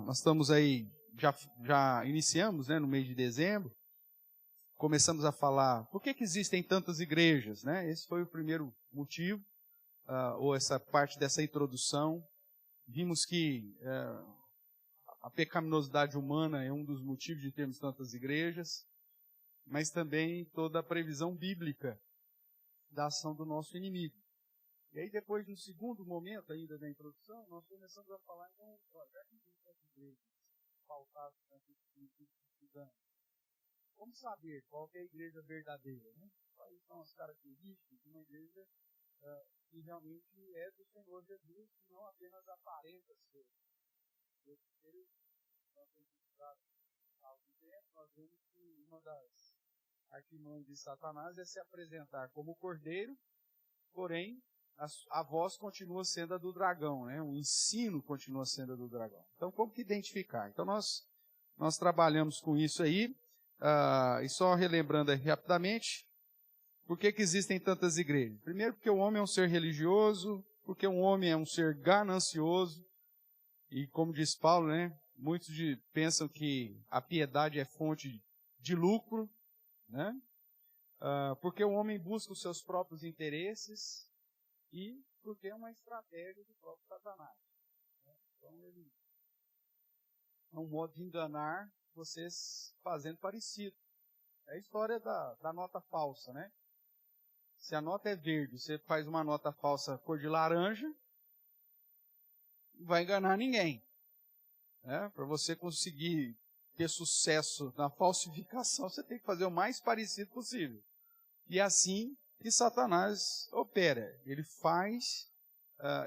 Nós estamos aí, já iniciamos, né, no mês de dezembro, começamos a falar, por que existem tantas igrejas, né? Esse foi o primeiro motivo, ou essa parte dessa introdução. Vimos que a pecaminosidade humana é um dos motivos de termos tantas igrejas, mas também toda a previsão bíblica da ação do nosso inimigo. E aí depois, no segundo momento ainda da introdução, nós começamos a falar, então, já que existem as igrejas pautadas estudando, como saber qual que é a igreja verdadeira, né? Quais são as características de uma igreja que realmente é do Senhor Jesus, que não apenas aparenta ser. Nós temos estudado há algum tempo, nós vemos que uma das artimanhas de Satanás é se apresentar como cordeiro, porém a voz continua sendo a do dragão, né? O ensino continua sendo a do dragão. Então, como que identificar? Então, nós trabalhamos com isso aí, e só relembrando aí rapidamente, por que existem tantas igrejas? Primeiro, porque o homem é um ser religioso, porque o homem é um ser ganancioso, e como diz Paulo, né? Muitos pensam que a piedade é fonte de lucro, né? Porque o homem busca os seus próprios interesses, e porque é uma estratégia do próprio Satanás. Né? Então, ele é um modo de enganar vocês fazendo parecido. É a história da nota falsa, né? Se a nota é verde, você faz uma nota falsa cor de laranja, não vai enganar ninguém. Né? Para você conseguir ter sucesso na falsificação, você tem que fazer o mais parecido possível. E é assim que Satanás opera. Ele faz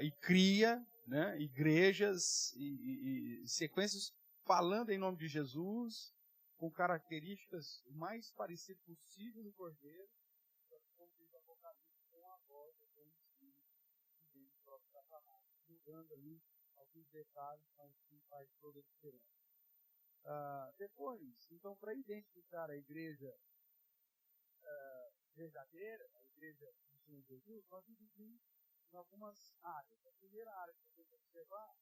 e cria, né, igrejas e sequências falando em nome de Jesus, com características o mais parecidas possível do cordeiro, como diz o Apocalipse, com a voz do Espírito que vem do próprio Satanás, mudando ali alguns detalhes, mas que faz toda a diferença. Depois, então, para identificar a igreja verdadeira, a igreja do Senhor Jesus, nós dividimos em algumas áreas. A primeira área que você tem que observar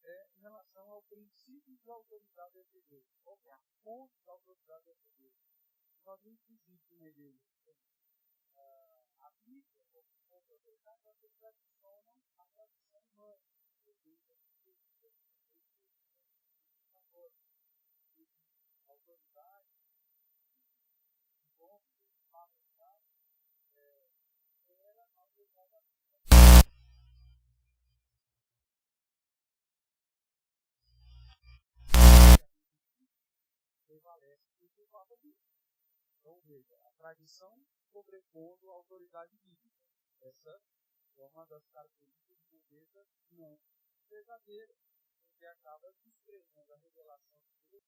é em relação ao princípio de autoridade dessa igreja. Qual é a fonte da autoridade dessa igreja? Nós vimos que existe uma igreja a Bíblia, como fonte de autoridade, nós tradicionam a tradição humana. Autoridade, bom, era a autoridade prevalece por causa disso. Então, veja, a tradição sobrepondo a autoridade bíblica. Essa é uma das características de uma igreja não verdadeira, porque acaba desprezando a revelação de Deus.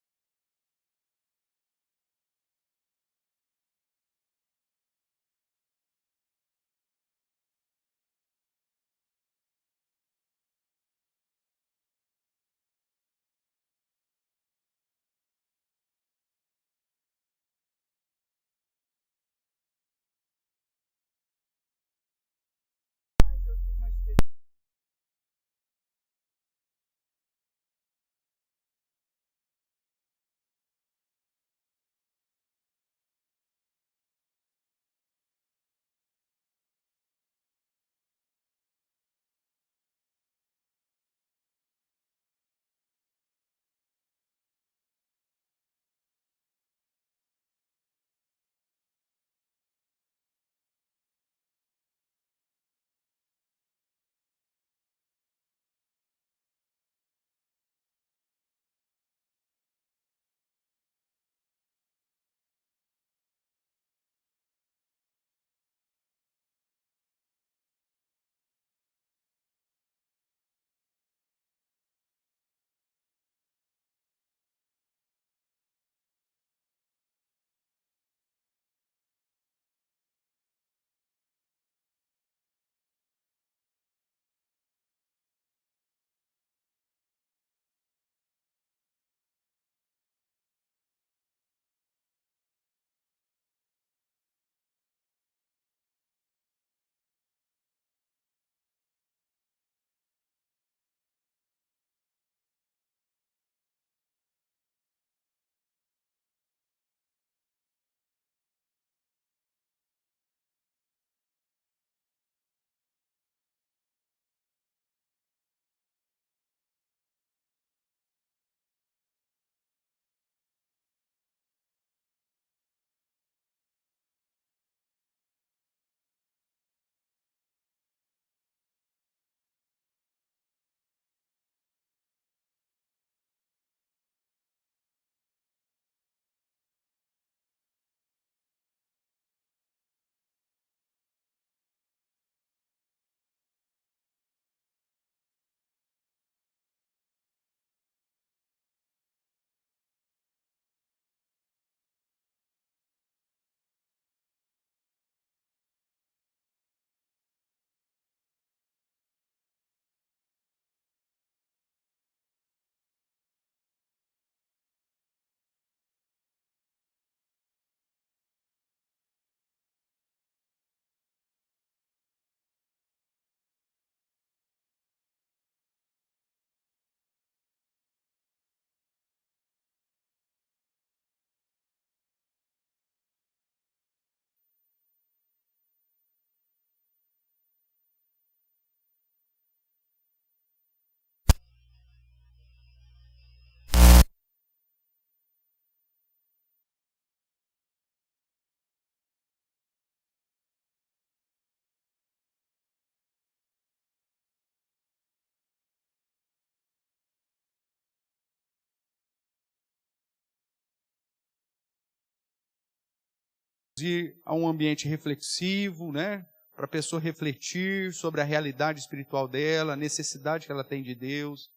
a um ambiente reflexivo, né? Para a pessoa refletir sobre a realidade espiritual dela, a necessidade que ela tem de Deus.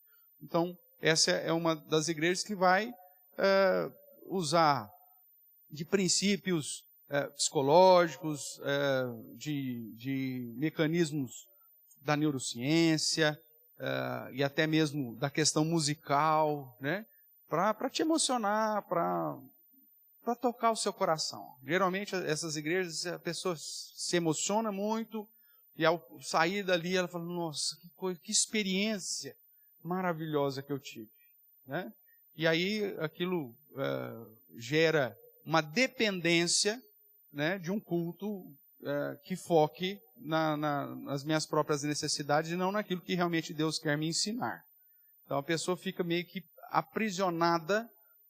Então, essa é uma das igrejas que vai usar de princípios psicológicos, de mecanismos da neurociência, e até mesmo da questão musical, né? Para te emocionar, para tocar o seu coração. Geralmente, essas igrejas, a pessoa se emociona muito, e ao sair dali, ela fala, nossa, que coisa, que experiência maravilhosa que eu tive, né? E aí, aquilo gera uma dependência, né, de um culto que foque nas minhas próprias necessidades e não naquilo que realmente Deus quer me ensinar. Então, a pessoa fica meio que aprisionada,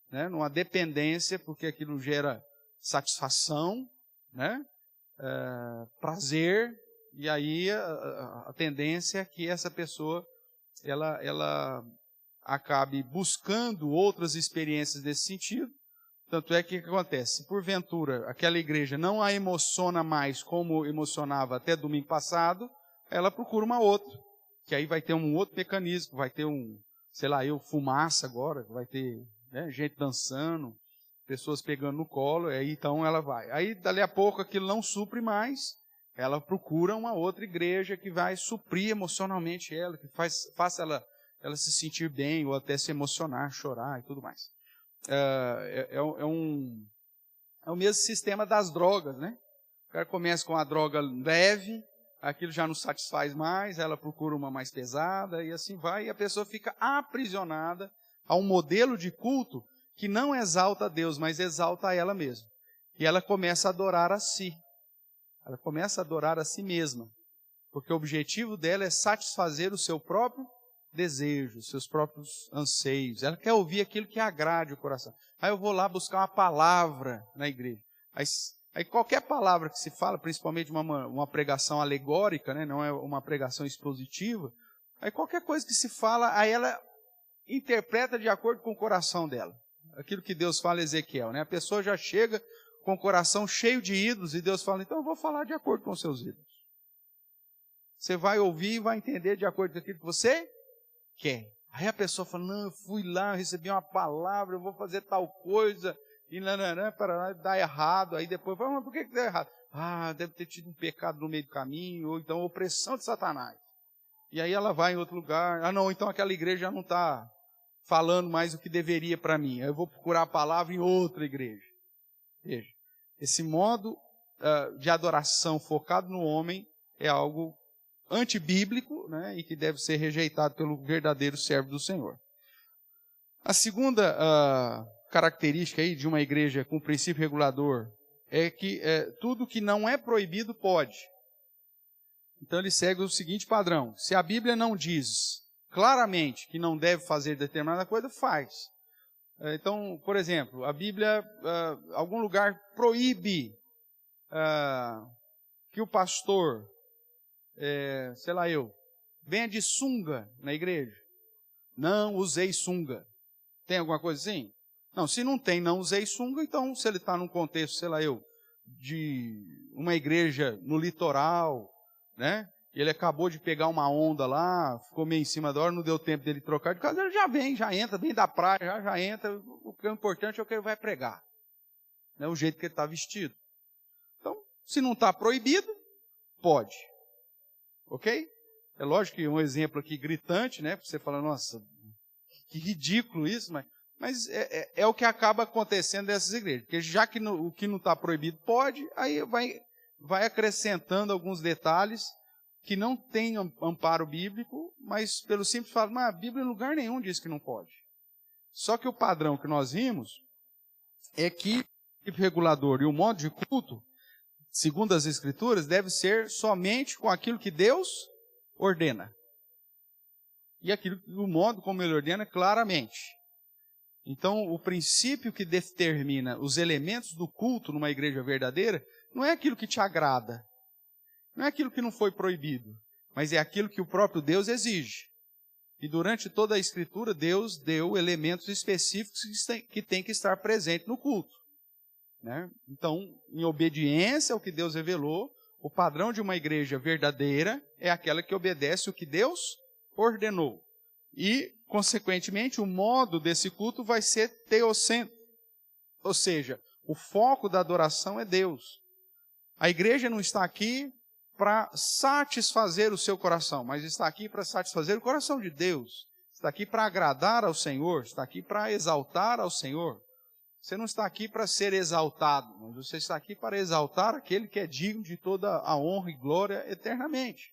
né, numa dependência, porque aquilo gera satisfação, né, prazer, e aí a tendência é que essa pessoa ela acabe buscando outras experiências nesse sentido. Tanto é que o que acontece? Se porventura aquela igreja não a emociona mais como emocionava até domingo passado, ela procura uma outra, que aí vai ter um outro mecanismo, vai ter fumaça agora, vai ter, né, gente dançando, pessoas pegando no colo, aí então ela vai. Aí dali a pouco aquilo não supre mais, ela procura uma outra igreja que vai suprir emocionalmente ela, que faça ela se sentir bem, ou até se emocionar, chorar e tudo mais. É o mesmo sistema das drogas, né? O cara começa com a droga leve, aquilo já não satisfaz mais, ela procura uma mais pesada, e assim vai, e a pessoa fica aprisionada a um modelo de culto que não exalta a Deus, mas exalta a ela mesma. E ela começa a adorar a si. Ela começa a adorar a si mesma, porque o objetivo dela é satisfazer o seu próprio desejo, os seus próprios anseios. Ela quer ouvir aquilo que agrade o coração. Aí eu vou lá buscar uma palavra na igreja. Aí qualquer palavra que se fala, principalmente uma pregação alegórica, né, não é uma pregação expositiva, aí qualquer coisa que se fala, aí ela interpreta de acordo com o coração dela. Aquilo que Deus fala em Ezequiel, né? A pessoa já chega com o coração cheio de ídolos e Deus fala, então eu vou falar de acordo com os seus ídolos. Você vai ouvir e vai entender de acordo com aquilo que você quer. Aí a pessoa fala, não, eu fui lá, eu recebi uma palavra, eu vou fazer tal coisa, e para dar errado. Aí depois, mas por que deu errado? Ah, deve ter tido um pecado no meio do caminho, ou então opressão de Satanás. E aí ela vai em outro lugar, ah não, então aquela igreja já não está falando mais o que deveria para mim, aí eu vou procurar a palavra em outra igreja. Veja, esse modo de adoração focado no homem é algo antibíblico, né, e que deve ser rejeitado pelo verdadeiro servo do Senhor. A segunda característica aí de uma igreja com princípio regulador é que tudo que não é proibido pode. Então ele segue o seguinte padrão: se a Bíblia não diz claramente que não deve fazer determinada coisa, faz. Então, por exemplo, a Bíblia, algum lugar proíbe que o pastor venha de sunga na igreja. Não usei sunga. Tem alguma coisa assim? Não, se não tem, não usei sunga, então se ele está num contexto, de uma igreja no litoral, né? E ele acabou de pegar uma onda lá, ficou meio em cima da hora, não deu tempo dele trocar de casa, ele já entra, vem da praia, já entra, o que é importante é o que ele vai pregar. Né? O jeito que ele está vestido. Então, se não está proibido, pode. Ok? É lógico que um exemplo aqui gritante, né? Você fala, nossa, que ridículo isso, mas é o que acaba acontecendo nessas igrejas. Porque já que o que não está proibido pode, aí vai acrescentando alguns detalhes que não tem amparo bíblico, mas pelo simples fato, a Bíblia em lugar nenhum diz que não pode. Só que o padrão que nós vimos é que o regulador e o modo de culto, segundo as Escrituras, deve ser somente com aquilo que Deus ordena. E o modo como Ele ordena claramente. Então, o princípio que determina os elementos do culto numa igreja verdadeira não é aquilo que te agrada, não é aquilo que não foi proibido, mas é aquilo que o próprio Deus exige. E durante toda a Escritura, Deus deu elementos específicos que têm que estar presentes no culto. né? Então, em obediência ao que Deus revelou, o padrão de uma igreja verdadeira é aquela que obedece o que Deus ordenou. E, consequentemente, o modo desse culto vai ser teocêntrico. Ou seja, o foco da adoração é Deus. A igreja não está aqui para satisfazer o seu coração, mas está aqui para satisfazer o coração de Deus. Está aqui para agradar ao Senhor, está aqui para exaltar ao Senhor. Você não está aqui para ser exaltado, mas você está aqui para exaltar aquele que é digno de toda a honra e glória eternamente.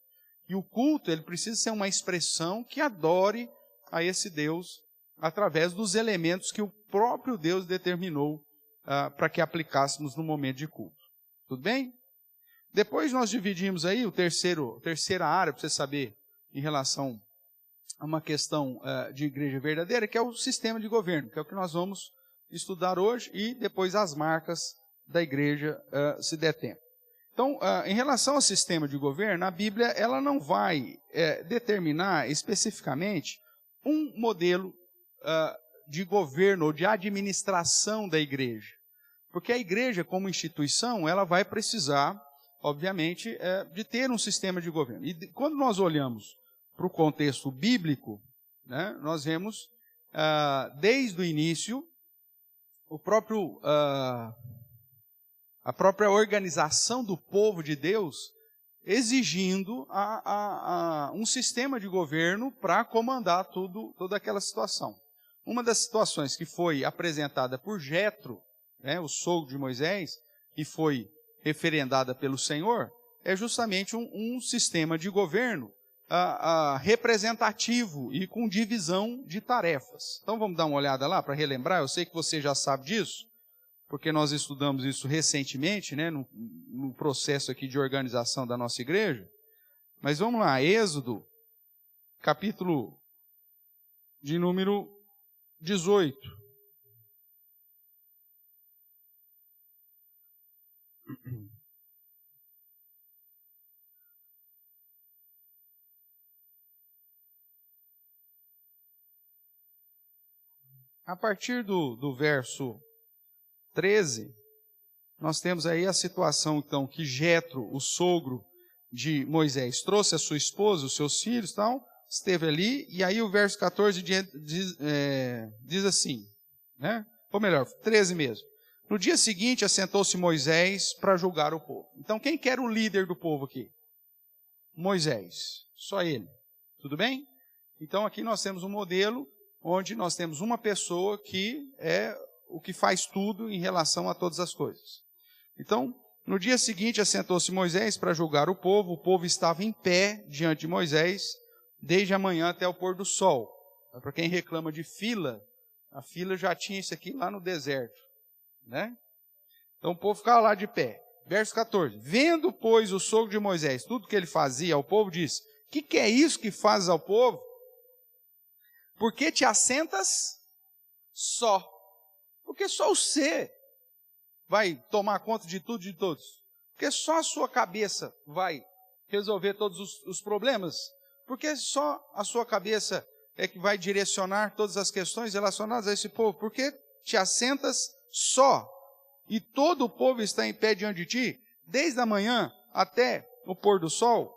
E o culto, ele precisa ser uma expressão que adore a esse Deus através dos elementos que o próprio Deus determinou para que aplicássemos no momento de culto. Tudo bem? Depois nós dividimos aí terceira área, para você saber, em relação a uma questão de igreja verdadeira, que é o sistema de governo, que é o que nós vamos estudar hoje, e depois as marcas da igreja, se der tempo. Então, em relação ao sistema de governo, a Bíblia ela não vai determinar especificamente um modelo de governo ou de administração da igreja. Porque a igreja, como instituição, ela vai precisar, obviamente, de ter um sistema de governo. E quando nós olhamos para o contexto bíblico, né, nós vemos, desde o início, a própria organização do povo de Deus exigindo um sistema de governo para comandar toda aquela situação. Uma das situações que foi apresentada por Jetro, né, o sogro de Moisés, e foi referendada pelo Senhor, é justamente um sistema de governo representativo e com divisão de tarefas. Então vamos dar uma olhada lá para relembrar. Eu sei que você já sabe disso, porque nós estudamos isso recentemente, né, no processo aqui de organização da nossa igreja. Mas vamos lá, Êxodo, capítulo de número 18. A partir do verso 13, nós temos aí a situação, então, que Jetro, o sogro de Moisés, trouxe a sua esposa, os seus filhos, tal, esteve ali, e aí o verso 14 diz assim, né? Ou melhor, 13 mesmo. No dia seguinte, assentou-se Moisés para julgar o povo. Então, quem que era o líder do povo aqui? Moisés, só ele. Tudo bem? Então, aqui nós temos um modelo onde nós temos uma pessoa que é o que faz tudo em relação a todas as coisas. Então, no dia seguinte, assentou-se Moisés para julgar o povo estava em pé diante de Moisés, desde a manhã até o pôr do sol. Para quem reclama de fila, a fila já tinha isso aqui lá no deserto, né? Então o povo ficava lá de pé. Verso 14. Vendo, pois, o sogro de Moisés tudo que ele fazia ao povo, disse: que é isso que fazes ao povo? Por que te assentas só? Porque só você vai tomar conta de tudo e de todos. Porque só a sua cabeça vai resolver todos os problemas. Porque só a sua cabeça é que vai direcionar todas as questões relacionadas a esse povo. Porque te assentas só. E todo o povo está em pé diante de ti, desde a manhã até o pôr do sol.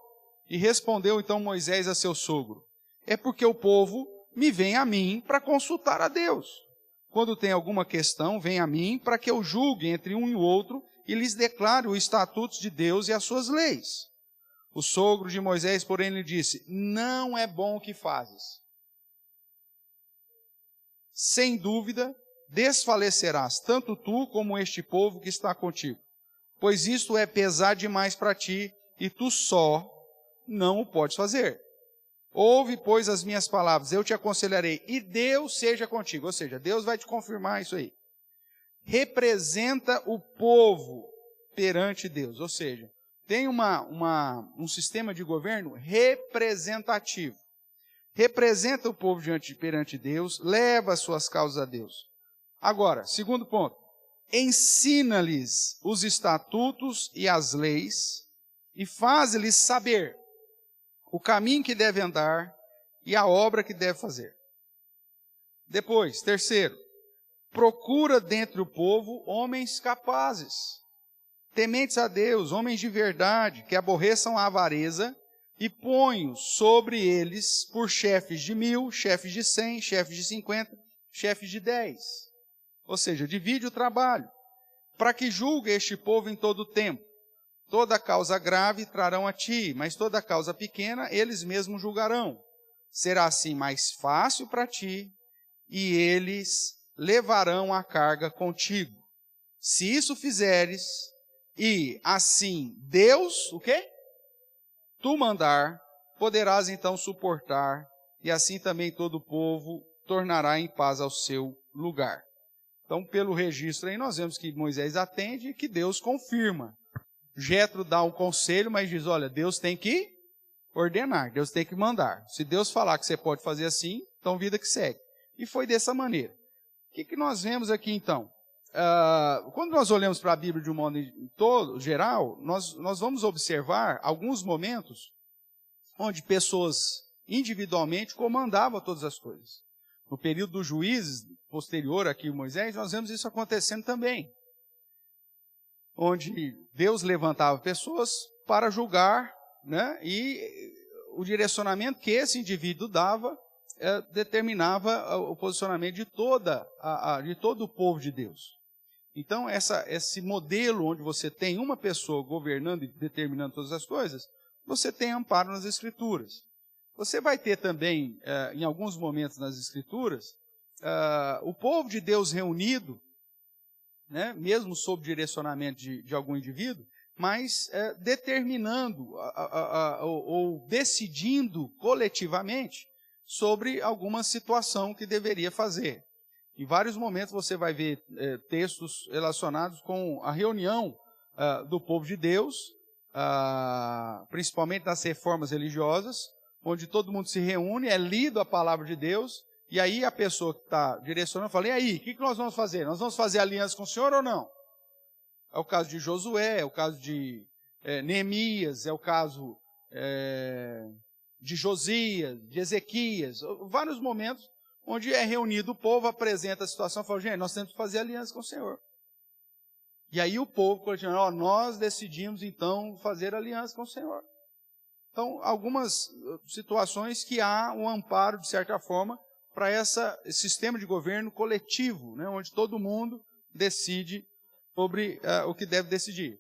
E respondeu então Moisés a seu sogro: é porque o povo me vem a mim para consultar a Deus. Quando tem alguma questão, vem a mim para que eu julgue entre um e o outro e lhes declare os estatutos de Deus e as suas leis. O sogro de Moisés, porém, lhe disse: não é bom o que fazes. Sem dúvida, desfalecerás, tanto tu como este povo que está contigo. Pois isto é pesar demais para ti, e tu só não o podes fazer. Ouve, pois, as minhas palavras, eu te aconselharei, e Deus seja contigo. Ou seja, Deus vai te confirmar isso aí. Representa o povo perante Deus. Ou seja, tem um sistema de governo representativo. Representa o povo perante Deus, leva as suas causas a Deus. Agora, segundo ponto, ensina-lhes os estatutos e as leis, e faz-lhes saber o caminho que deve andar e a obra que deve fazer. Depois, terceiro, procura dentre o povo homens capazes, tementes a Deus, homens de verdade, que aborreçam a avareza, e ponho sobre eles por chefes de 1000, chefes de 100, chefes de 50, chefes de 10. Ou seja, divide o trabalho, para que julgue este povo em todo o tempo. Toda causa grave trarão a ti, mas toda causa pequena eles mesmos julgarão. Será assim mais fácil para ti, e eles levarão a carga contigo. Se isso fizeres, e assim Deus, o quê? Tu mandar, poderás então suportar, e assim também todo o povo tornará em paz ao seu lugar. Então, pelo registro aí, nós vemos que Moisés atende e que Deus confirma. Jetro dá um conselho, mas diz, olha, Deus tem que ordenar, Deus tem que mandar. Se Deus falar que você pode fazer assim, então vida que segue. E foi dessa maneira. O que nós vemos aqui então? Quando nós olhamos para a Bíblia de um modo todo, geral, nós vamos observar alguns momentos onde pessoas individualmente comandavam todas as coisas. No período dos juízes, posterior aqui a Moisés, nós vemos isso acontecendo também. Onde Deus levantava pessoas para julgar, né, e o direcionamento que esse indivíduo dava determinava o posicionamento de todo o povo de Deus. Então, esse modelo onde você tem uma pessoa governando e determinando todas as coisas, você tem amparo nas Escrituras. Você vai ter também, em alguns momentos nas Escrituras, o povo de Deus reunido, né, mesmo sob direcionamento de algum indivíduo, mas determinando ou decidindo coletivamente sobre alguma situação que deveria fazer. Em vários momentos você vai ver textos relacionados com a reunião do povo de Deus, principalmente nas reformas religiosas, onde todo mundo se reúne, é lido a palavra de Deus, e aí a pessoa que está direcionando fala, e aí, o que nós vamos fazer? Nós vamos fazer aliança com o Senhor ou não? É o caso de Josué, é o caso de Neemias, é o caso de Josias, de Ezequias, vários momentos onde é reunido o povo, apresenta a situação e fala, gente, nós temos que fazer aliança com o Senhor. E aí o povo continua, nós decidimos então fazer aliança com o Senhor. Então, algumas situações que há um amparo, de certa forma, para esse sistema de governo coletivo, né, onde todo mundo decide sobre o que deve decidir.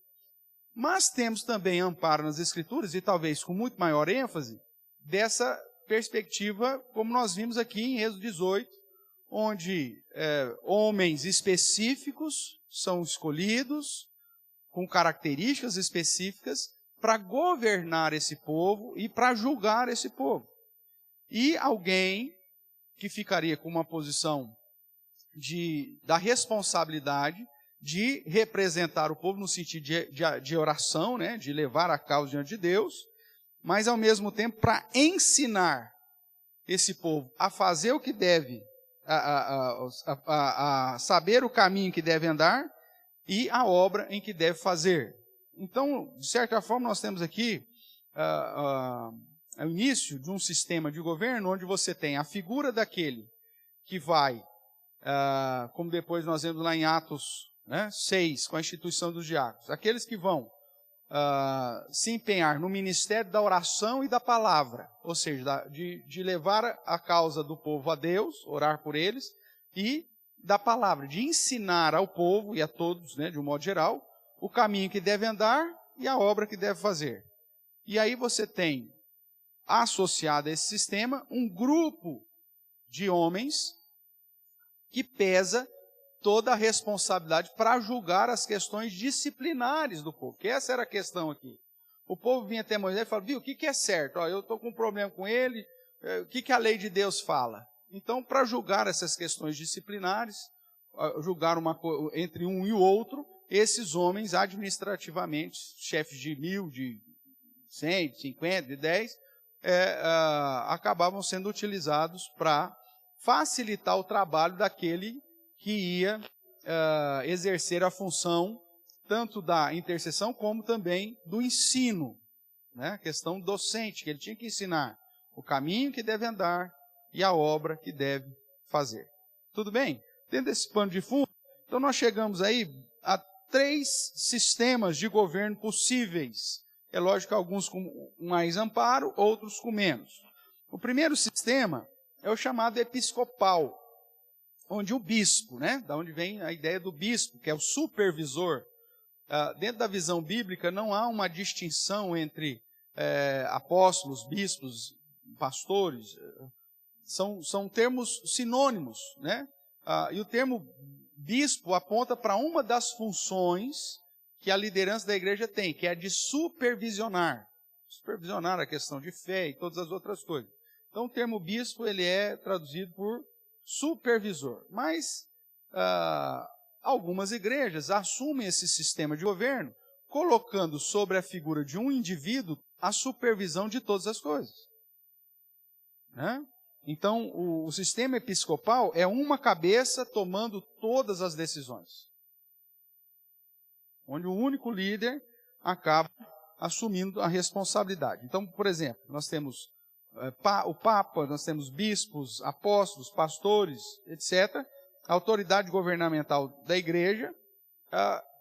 Mas temos também amparo nas Escrituras, e talvez com muito maior ênfase, dessa perspectiva, como nós vimos aqui em Êxodo 18, onde homens específicos são escolhidos, com características específicas, para governar esse povo e para julgar esse povo. E alguém que ficaria com uma posição da responsabilidade de representar o povo no sentido de oração, né, de levar a causa diante de Deus, mas ao mesmo tempo para ensinar esse povo a fazer o que deve, a saber o caminho que deve andar e a obra em que deve fazer. Então, de certa forma, nós temos aqui o início de um sistema de governo onde você tem a figura daquele que vai, como depois nós vemos lá em Atos 6, com a instituição dos diáconos, aqueles que vão se empenhar no ministério da oração e da palavra, ou seja, de levar a causa do povo a Deus, orar por eles, e da palavra, de ensinar ao povo e a todos, né, de um modo geral, o caminho que deve andar e a obra que deve fazer. E aí você tem, associado a esse sistema, um grupo de homens que pesa toda a responsabilidade para julgar as questões disciplinares do povo, que essa era a questão aqui. O povo vinha até Moisés e falava, viu, o que é certo? Eu estou com um problema com ele, o que a lei de Deus fala? Então, para julgar essas questões disciplinares, julgar entre um e o outro, esses homens administrativamente, chefes de 1000, de 100, de 50, de 10, acabavam sendo utilizados para facilitar o trabalho daquele que ia exercer a função tanto da intercessão como também do ensino, né? A questão docente, que ele tinha que ensinar o caminho que deve andar e a obra que deve fazer. Tudo bem? Dentro desse pano de fundo, então nós chegamos aí a 3 sistemas de governo possíveis. É lógico que alguns com mais amparo, outros com menos. O primeiro sistema é o chamado episcopal, onde o bispo, né, da onde vem a ideia do bispo, que é o supervisor. Dentro da visão bíblica não há uma distinção entre apóstolos, bispos, pastores. São termos sinônimos, né? E o termo bispo aponta para uma das funções que a liderança da igreja tem, que é a de supervisionar. Supervisionar a questão de fé e todas as outras coisas. Então o termo bispo ele é traduzido por supervisor. Mas algumas igrejas assumem esse sistema de governo, colocando sobre a figura de um indivíduo a supervisão de todas as coisas. Né? Então, o sistema episcopal é uma cabeça tomando todas as decisões. Onde o único líder acaba assumindo a responsabilidade. Então, por exemplo, nós temos o Papa, nós temos bispos, apóstolos, pastores, etc. A autoridade governamental da igreja,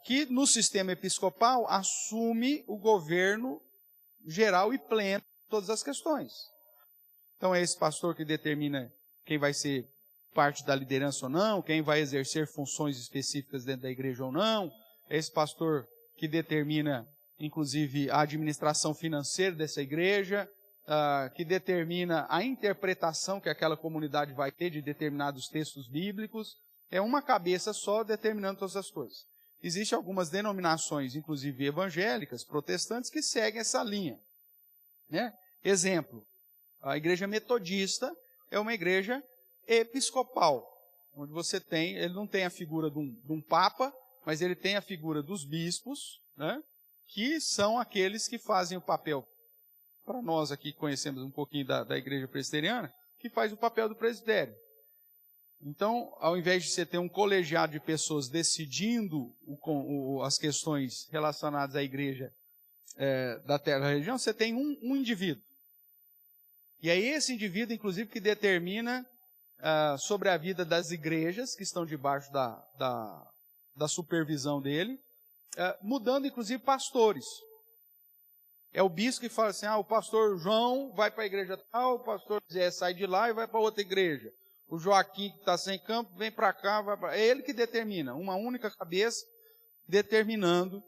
que no sistema episcopal assume o governo geral e pleno de todas as questões. Então é esse pastor que determina quem vai ser parte da liderança ou não, quem vai exercer funções específicas dentro da igreja ou não. É esse pastor que determina, inclusive, a administração financeira dessa igreja, que determina a interpretação que aquela comunidade vai ter de determinados textos bíblicos. É uma cabeça só determinando todas as coisas. Existem algumas denominações, inclusive evangélicas, protestantes, que seguem essa linha. Né? Exemplo. A igreja metodista é uma igreja episcopal, onde você tem, ele não tem a figura de um papa, mas ele tem a figura dos bispos, né, que são aqueles que fazem o papel, para nós aqui conhecemos um pouquinho da igreja presbiteriana, que faz o papel do presbitério. Então, ao invés de você ter um colegiado de pessoas decidindo as questões relacionadas à igreja da terra da região, você tem um indivíduo. E é esse indivíduo, inclusive, que determina sobre a vida das igrejas que estão debaixo da supervisão dele, mudando, inclusive, pastores. É o bispo que fala assim, o pastor João vai para a igreja tal, o pastor Zé sai de lá e vai para outra igreja. O Joaquim, que está sem campo, vem para cá, vai para... É ele que determina, uma única cabeça, determinando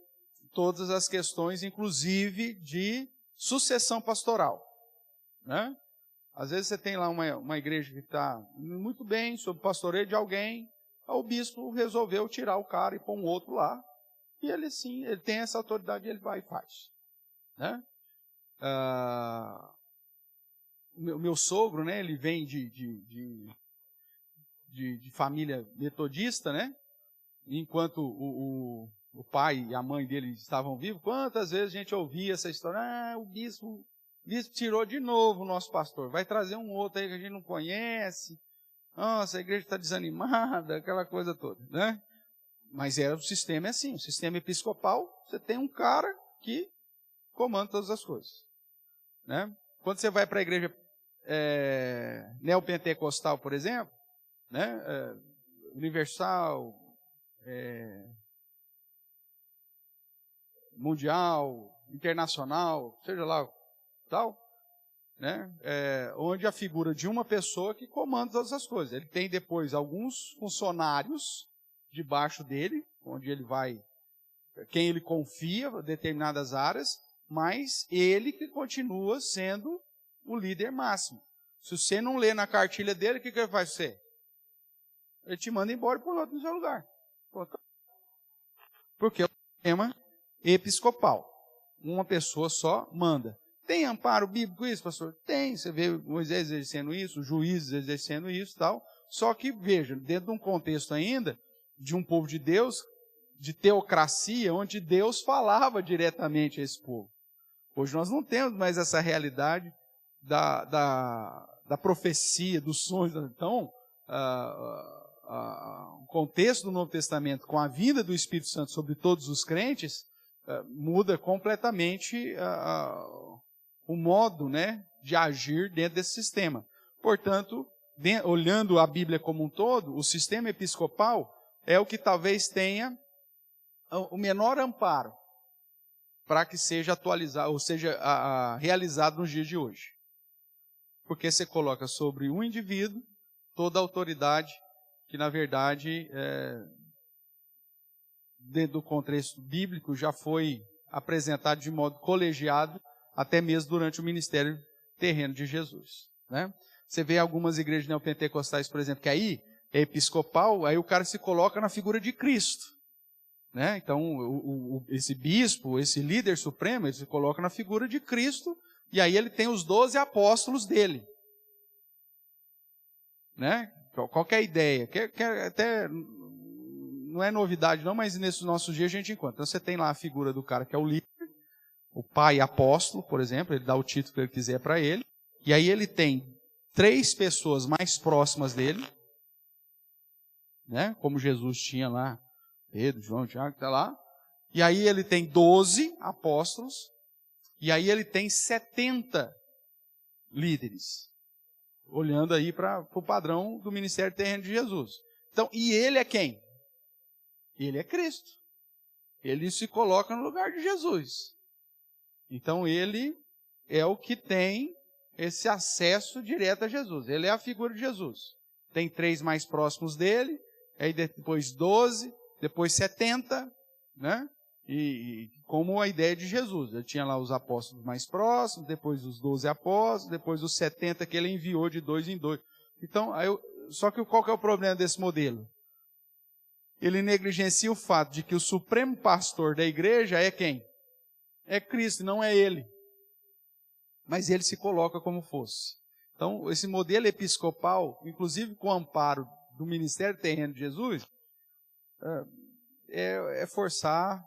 todas as questões, inclusive de sucessão pastoral. Né? Às vezes você tem lá uma igreja que está muito bem, sob pastoreio de alguém, o bispo resolveu tirar o cara e pôr um outro lá, e ele sim, ele tem essa autoridade, ele vai e faz. Né? O meu sogro, né, ele vem de família metodista, né? Enquanto o pai e a mãe dele estavam vivos, quantas vezes a gente ouvia essa história, o bispo tirou de novo o nosso pastor, vai trazer um outro aí que a gente não conhece, nossa, a igreja está desanimada, aquela coisa toda, né? Mas o sistema é assim, o sistema episcopal, você tem um cara que comanda todas as coisas. Né? Quando você vai para a igreja neopentecostal, por exemplo, né? Universal, mundial, internacional, seja lá tal, né? Onde a figura de uma pessoa que comanda todas as coisas. Ele tem depois alguns funcionários debaixo dele, onde ele vai, quem ele confia, determinadas áreas, mas ele que continua sendo o líder máximo. Se você não lê na cartilha dele, o que ele vai ser? Ele te manda embora e põe outro no seu lugar. Porque é o sistema episcopal. Uma pessoa só manda. Tem amparo bíblico isso, pastor? Tem. Você vê Moisés exercendo isso, os juízes exercendo isso e tal. Só que, veja, dentro de um contexto ainda, de um povo de Deus, de teocracia, onde Deus falava diretamente a esse povo. Hoje nós não temos mais essa realidade da profecia, dos sonhos. Então, o contexto do Novo Testamento, com a vinda do Espírito Santo sobre todos os crentes, muda completamente o modo, né, de agir dentro desse sistema. Portanto, olhando a Bíblia como um todo, o sistema episcopal é o que talvez tenha o menor amparo para que seja atualizado, ou seja, realizado nos dias de hoje. Porque você coloca sobre um indivíduo toda a autoridade que, na verdade, dentro do contexto bíblico, já foi apresentado de modo colegiado, até mesmo durante o ministério terreno de Jesus. Né? Você vê algumas igrejas neopentecostais, por exemplo, que aí é episcopal, aí o cara se coloca na figura de Cristo. Né? Então, esse bispo, esse líder supremo, ele se coloca na figura de Cristo, e aí ele tem os 12 apóstolos dele. Né? Qual que é a ideia? Que até não é novidade não, mas nesses nossos dias a gente encontra. Então você tem lá a figura do cara que é o líder, o pai apóstolo, por exemplo, ele dá o título que ele quiser para ele, e aí ele tem 3 pessoas mais próximas dele, né? Como Jesus tinha lá, Pedro, João, Tiago, está lá. E aí ele tem 12 apóstolos, e aí ele tem 70 líderes, olhando aí para o padrão do ministério terreno de Jesus. Então, e ele é quem? Ele é Cristo. Ele se coloca no lugar de Jesus. Então, ele é o que tem esse acesso direto a Jesus. Ele é a figura de Jesus. Tem 3 mais próximos dele, aí depois 12, depois 70, né? E como a ideia de Jesus. Ele tinha lá os apóstolos mais próximos, depois os 12 apóstolos, depois os 70 que ele enviou de 2 em 2. Então, só que qual que é o problema desse modelo? Ele negligencia o fato de que o supremo pastor da igreja é quem? É Cristo, não é ele. Mas ele se coloca como fosse. Então, esse modelo episcopal, inclusive com o amparo do ministério terreno de Jesus, é forçar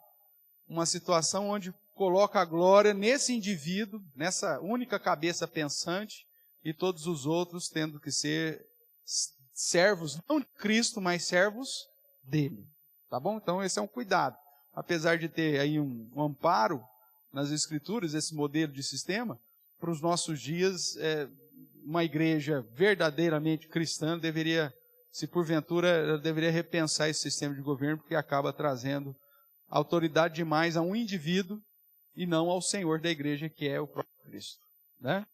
uma situação onde coloca a glória nesse indivíduo, nessa única cabeça pensante, e todos os outros tendo que ser servos, não de Cristo, mas servos dele. Tá bom? Então esse é um cuidado. Apesar de ter aí um amparo nas Escrituras, esse modelo de sistema, para os nossos dias, uma igreja verdadeiramente cristã deveria, se porventura, ela deveria repensar esse sistema de governo, porque acaba trazendo autoridade demais a um indivíduo e não ao Senhor da igreja, que é o próprio Cristo. Né?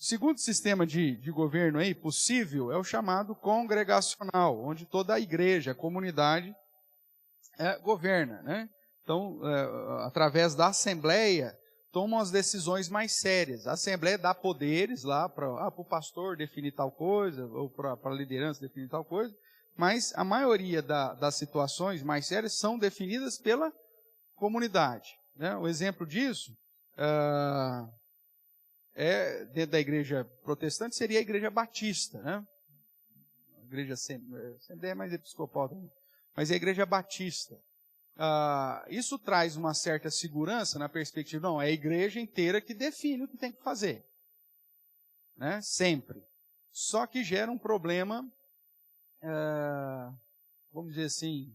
O segundo sistema de governo aí, possível é o chamado congregacional, onde toda a igreja, a comunidade, governa. Né? Então, através da Assembleia, tomam as decisões mais sérias. A Assembleia dá poderes lá para o pastor definir tal coisa, ou para a liderança definir tal coisa, mas a maioria das situações mais sérias são definidas pela comunidade. Né? O exemplo disso dentro da igreja protestante, seria a igreja batista. Né? A igreja sempre é mais episcopal também, mas é a igreja batista. Isso traz uma certa segurança na perspectiva, não, é a igreja inteira que define o que tem que fazer. Né? Sempre. Só que gera um problema, vamos dizer assim,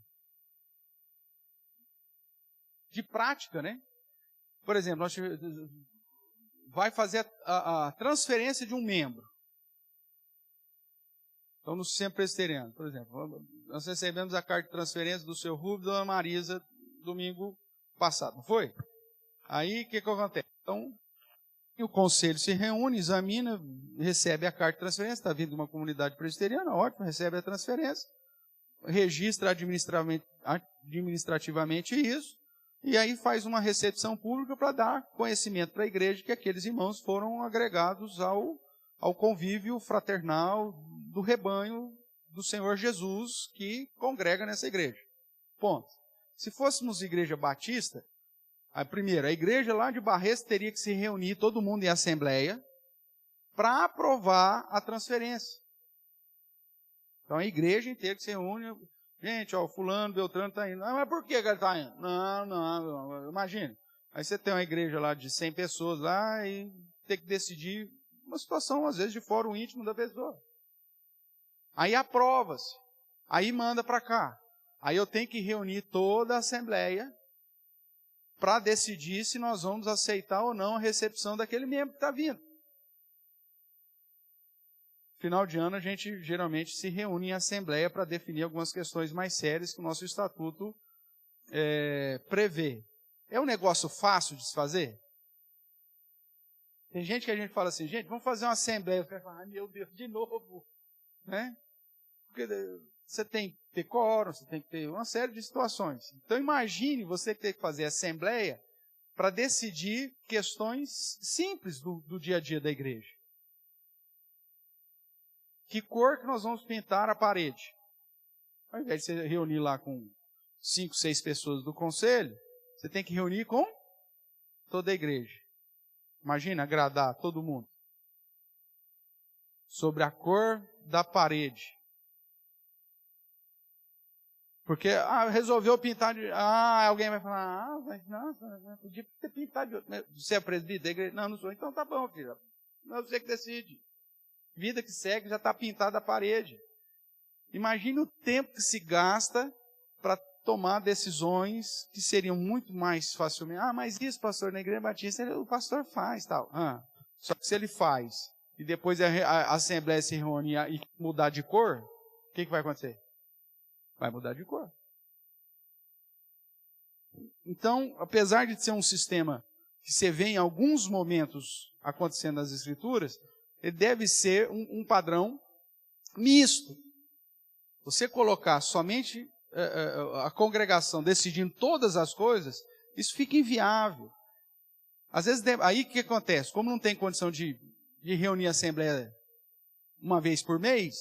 de prática, né? Por exemplo, nós vai fazer a transferência de um membro. Então, no sistema presbiteriano, por exemplo, nós recebemos a carta de transferência do seu Rubens e da Dona Marisa domingo passado, não foi? Aí, o que acontece? Então, o conselho se reúne, examina, recebe a carta de transferência, está vindo de uma comunidade presbiteriana, ótimo, recebe a transferência, registra administrativamente isso, e aí faz uma recepção pública para dar conhecimento para a igreja que aqueles irmãos foram agregados ao convívio fraternal do rebanho do Senhor Jesus que congrega nessa igreja. Ponto. Se fôssemos igreja batista, primeiro, a igreja lá de Barretos teria que se reunir, todo mundo em assembleia, para aprovar a transferência. Então a igreja inteira que se reúne, gente, fulano, Beltrano está indo. Mas por que ele está indo? Não, imagine. Aí você tem uma igreja lá de 100 pessoas lá e tem que decidir uma situação, às vezes, de fórum íntimo da pessoa. Aí aprova-se. Aí manda para cá. Aí eu tenho que reunir toda a assembleia para decidir se nós vamos aceitar ou não a recepção daquele membro que está vindo. final de ano a gente geralmente se reúne em assembleia para definir algumas questões mais sérias que o nosso estatuto prevê. É um negócio fácil de se fazer? Tem gente que a gente fala assim, gente, vamos fazer uma assembleia. O cara fala, meu Deus, de novo. Né? Porque você tem que ter quórum, você tem que ter uma série de situações. Então imagine você ter que fazer assembleia para decidir questões simples do dia a dia da igreja. Que cor que nós vamos pintar a parede? Ao invés de você reunir lá com 5, 6 pessoas do conselho, você tem que reunir com toda a igreja. Imagina agradar todo mundo. Sobre a cor da parede. Porque, resolveu pintar de... alguém vai falar, mas nossa, podia ter pintado de outro. Você é presbítero da igreja? Não sou. Então tá bom, filho. Não é você que decide. Vida que segue já está pintada a parede. Imagine o tempo que se gasta para tomar decisões que seriam muito mais facilmente. Mas isso, pastor, na igreja batista, o pastor faz, tal. Só que se ele faz, e depois a assembleia se reúne e mudar de cor, o que vai acontecer? Vai mudar de cor. Então, apesar de ser um sistema que você vê em alguns momentos acontecendo nas Escrituras, ele deve ser um padrão misto. Você colocar somente a congregação decidindo todas as coisas, isso fica inviável. Às vezes, aí o que acontece? Como não tem condição de reunir a assembleia uma vez por mês,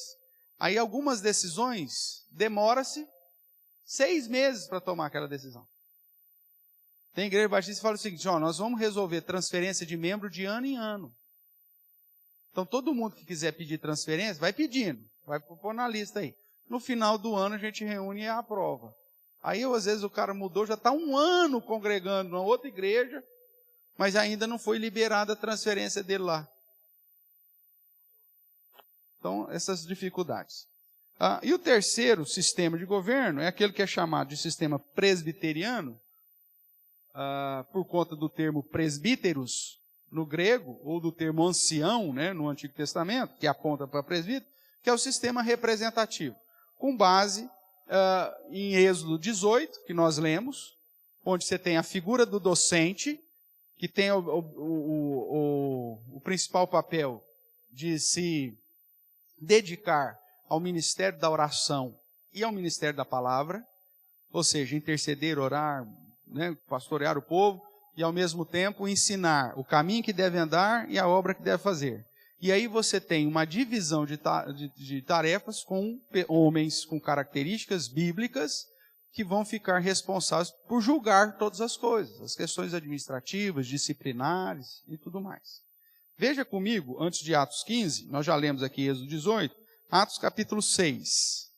aí algumas decisões demora-se 6 meses para tomar aquela decisão. Tem igreja batista que fala o seguinte, nós vamos resolver transferência de membro de ano em ano. Então todo mundo que quiser pedir transferência, vai pedindo, vai pôr na lista aí. No final do ano a gente reúne e aprova. Aí às vezes o cara mudou, já está 1 ano congregando na outra igreja, mas ainda não foi liberada a transferência dele lá. Então, essas dificuldades. E o terceiro sistema de governo é aquele que é chamado de sistema presbiteriano, por conta do termo presbíteros no grego, ou do termo ancião, né, no Antigo Testamento, que aponta para presbítero, que é o sistema representativo, com base em Êxodo 18, que nós lemos, onde você tem a figura do docente, que tem o principal papel de se dedicar ao ministério da oração e ao ministério da palavra, ou seja, interceder, orar, né, pastorear o povo, e ao mesmo tempo ensinar o caminho que deve andar e a obra que deve fazer. E aí você tem uma divisão de tarefas com homens com características bíblicas que vão ficar responsáveis por julgar todas as coisas, as questões administrativas, disciplinares e tudo mais. Veja comigo, antes de Atos 15, nós já lemos aqui Êxodo 18, Atos capítulo 6.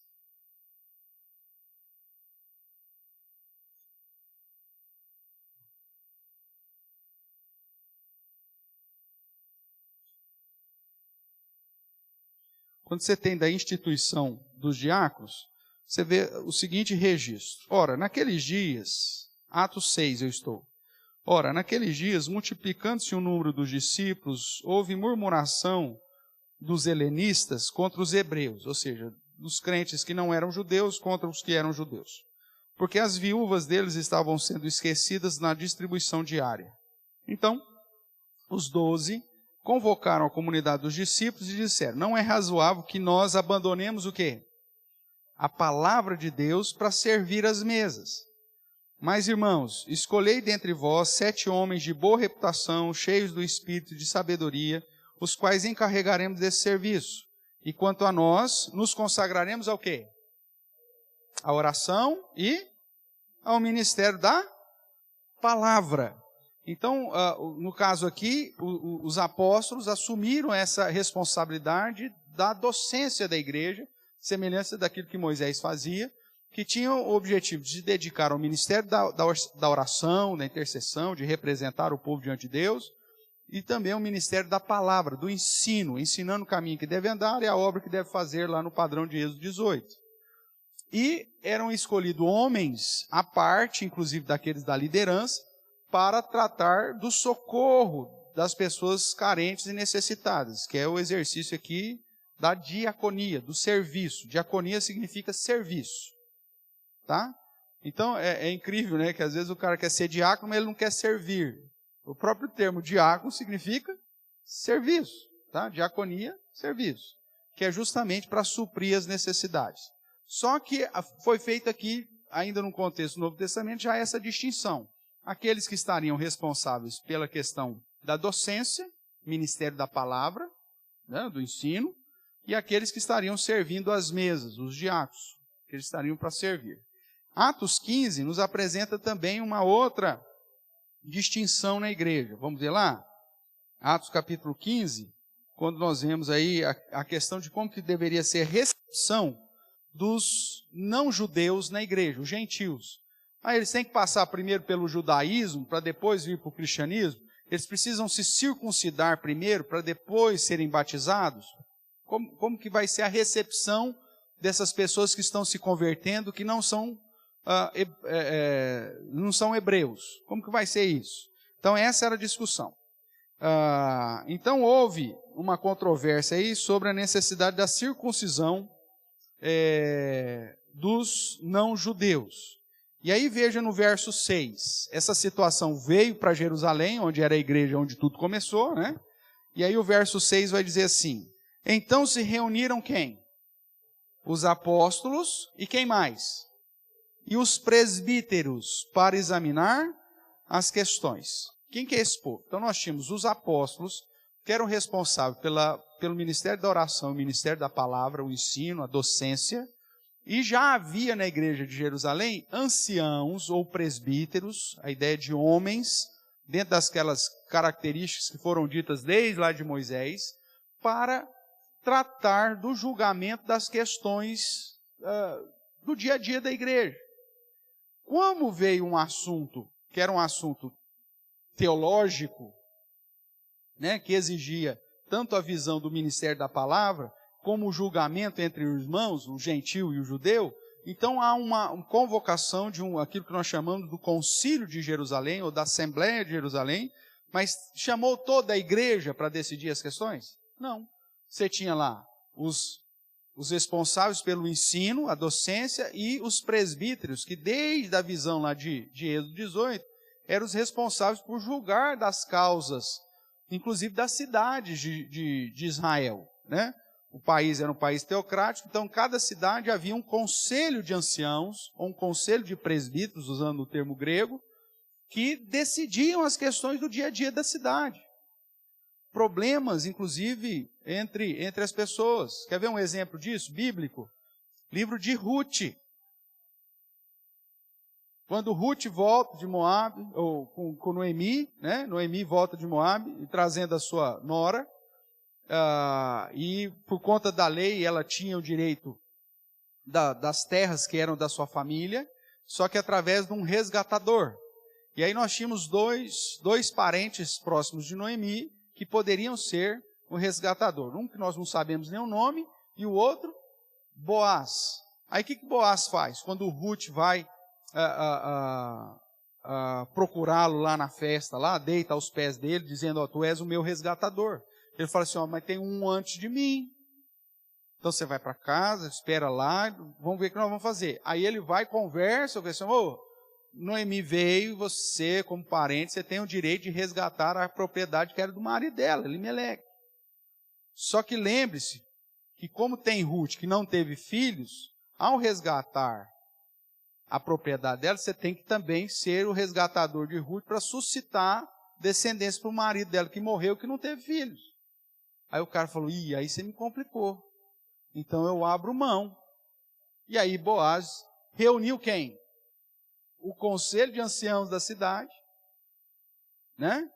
Quando você tem da instituição dos diáconos, você vê o seguinte registro. Ora, naqueles dias, Atos 6 eu estou. Ora, naqueles dias, multiplicando-se o número dos discípulos, houve murmuração dos helenistas contra os hebreus, ou seja, dos crentes que não eram judeus contra os que eram judeus. Porque as viúvas deles estavam sendo esquecidas na distribuição diária. Então, os 12 convocaram a comunidade dos discípulos e disseram, não é razoável que nós abandonemos o quê? A palavra de Deus para servir as mesas. Mas, irmãos, escolhei dentre vós 7 homens de boa reputação, cheios do espírito de sabedoria, os quais encarregaremos desse serviço. E quanto a nós, nos consagraremos ao quê? À oração e ao ministério da palavra. Então, no caso aqui, os apóstolos assumiram essa responsabilidade da docência da igreja, semelhança daquilo que Moisés fazia, que tinha o objetivo de se dedicar ao ministério da oração, da intercessão, de representar o povo diante de Deus, e também ao ministério da palavra, do ensino, ensinando o caminho que deve andar e a obra que deve fazer lá no padrão de Êxodo 18. E eram escolhidos homens à parte, inclusive daqueles da liderança, para tratar do socorro das pessoas carentes e necessitadas, que é o exercício aqui da diaconia, do serviço. Diaconia significa serviço. Tá? Então, é incrível, né, que às vezes o cara quer ser diácono, mas ele não quer servir. O próprio termo diácono significa serviço. Tá? Diaconia, serviço. Que é justamente para suprir as necessidades. Só que foi feito aqui, ainda no contexto do Novo Testamento, já essa distinção. Aqueles que estariam responsáveis pela questão da docência, ministério da palavra, né, do ensino, e aqueles que estariam servindo às mesas, os diáconos, que eles estariam para servir. Atos 15 nos apresenta também uma outra distinção na igreja. Vamos ver lá? Atos capítulo 15, quando nós vemos aí a questão de como que deveria ser a recepção dos não-judeus na igreja, os gentios. Eles têm que passar primeiro pelo judaísmo, para depois vir para o cristianismo? Eles precisam se circuncidar primeiro, para depois serem batizados? Como que vai ser a recepção dessas pessoas que estão se convertendo, que não são hebreus? Como que vai ser isso? Então, essa era a discussão. Então, houve uma controvérsia aí sobre a necessidade da circuncisão dos não-judeus. E aí veja no verso 6, essa situação veio para Jerusalém, onde era a igreja onde tudo começou, né? E aí o verso 6 vai dizer assim: então se reuniram quem? Os apóstolos e quem mais? E os presbíteros, para examinar as questões. Quem que é esse povo? Então nós tínhamos os apóstolos, que eram responsáveis pelo ministério da oração, o ministério da palavra, o ensino, a docência. E já havia na igreja de Jerusalém anciãos ou presbíteros, a ideia de homens, dentro daquelas características que foram ditas desde lá de Moisés, para tratar do julgamento das questões do dia a dia da igreja. Como veio um assunto, que era um assunto teológico, né, que exigia tanto a visão do ministério da palavra, como o julgamento entre os irmãos, o gentio e o judeu, então há uma convocação de aquilo que nós chamamos do Concílio de Jerusalém, ou da Assembleia de Jerusalém, mas chamou toda a igreja para decidir as questões? Não. Você tinha lá os responsáveis pelo ensino, a docência, e os presbíteros, que desde a visão lá de Êxodo 18, eram os responsáveis por julgar das causas, inclusive das cidades de Israel, né? O país era um país teocrático, então cada cidade havia um conselho de anciãos, ou um conselho de presbíteros, usando o termo grego, que decidiam as questões do dia a dia da cidade. Problemas, inclusive, entre as pessoas. Quer ver um exemplo disso, bíblico? Livro de Ruth. Quando Ruth volta de Moabe, ou com Noemi, né? Noemi volta de Moabe, e trazendo a sua nora, e por conta da lei ela tinha o direito das terras que eram da sua família, só que através de um resgatador. E aí nós tínhamos dois parentes próximos de Noemi que poderiam ser o resgatador. Um que nós não sabemos nem o nome, e o outro, Boaz. Aí o que Boaz faz? Quando Ruth vai procurá-lo lá na festa, lá, deita aos pés dele, dizendo: tu és o meu resgatador. Ele fala assim: mas tem um antes de mim. Então você vai para casa, espera lá, vamos ver o que nós vamos fazer. Aí ele vai, conversa, eu falo assim: Noemi veio, você, como parente, você tem o direito de resgatar a propriedade que era do marido dela, Elimeleque. Só que lembre-se que, como tem Ruth, que não teve filhos, ao resgatar a propriedade dela, você tem que também ser o resgatador de Ruth para suscitar descendência para o marido dela, que morreu, que não teve filhos. Aí o cara falou: aí você me complicou. Então eu abro mão. E aí Boaz reuniu quem? O conselho de anciãos da cidade, né?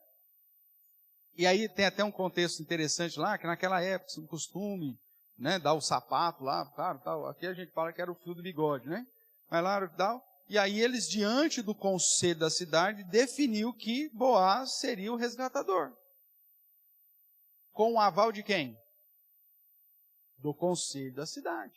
E aí tem até um contexto interessante lá, que naquela época, um costume, né, dar o sapato lá, claro, tal. Aqui a gente fala que era o fio do bigode, né? Mas lá, tal. E aí eles, diante do conselho da cidade, definiu que Boaz seria o resgatador. Com o aval de quem? Do conselho da cidade.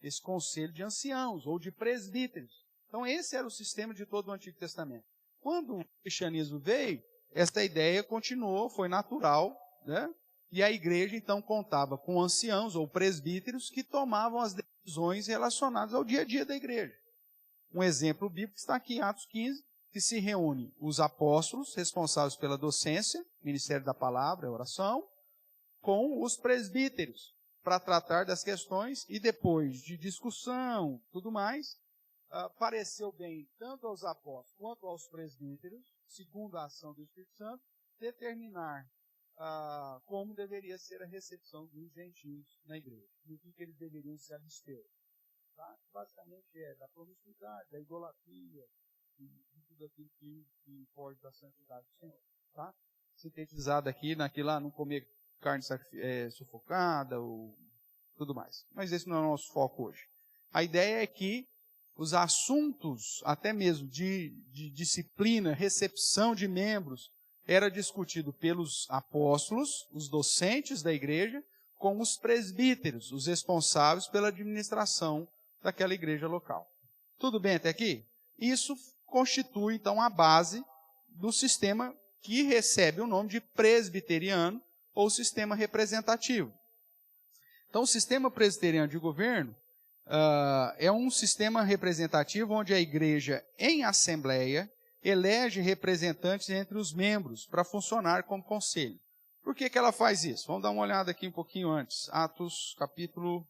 Esse conselho de anciãos, ou de presbíteros. Então esse era o sistema de todo o Antigo Testamento. Quando o cristianismo veio, essa ideia continuou, foi natural, né? E a igreja, então, contava com anciãos ou presbíteros que tomavam as decisões relacionadas ao dia a dia da igreja. Um exemplo bíblico está aqui em Atos 15, que se reúne os apóstolos, responsáveis pela docência, ministério da palavra, oração, com os presbíteros, para tratar das questões, e depois de discussão, tudo mais, pareceu bem tanto aos apóstolos quanto aos presbíteros, segundo a ação do Espírito Santo, determinar como deveria ser a recepção dos gentios na igreja, no que eles deveriam se abster. Tá? Basicamente da promiscuidade, da idolatria, de tudo aquilo que foge da santidade do Senhor. Tá? Sintetizado aqui, naquilo lá, não comer carne sufocada, ou tudo mais. Mas esse não é o nosso foco hoje. A ideia é que os assuntos, até mesmo de disciplina, recepção de membros, era discutido pelos apóstolos, os docentes da igreja, com os presbíteros, os responsáveis pela administração daquela igreja local. Tudo bem até aqui? Isso constitui, então, a base do sistema que recebe o nome de presbiteriano ou sistema representativo. Então, o sistema presbiteriano de governo é um sistema representativo onde a igreja, em assembleia, elege representantes entre os membros para funcionar como conselho. Por que ela faz isso? Vamos dar uma olhada aqui um pouquinho antes. Atos, capítulo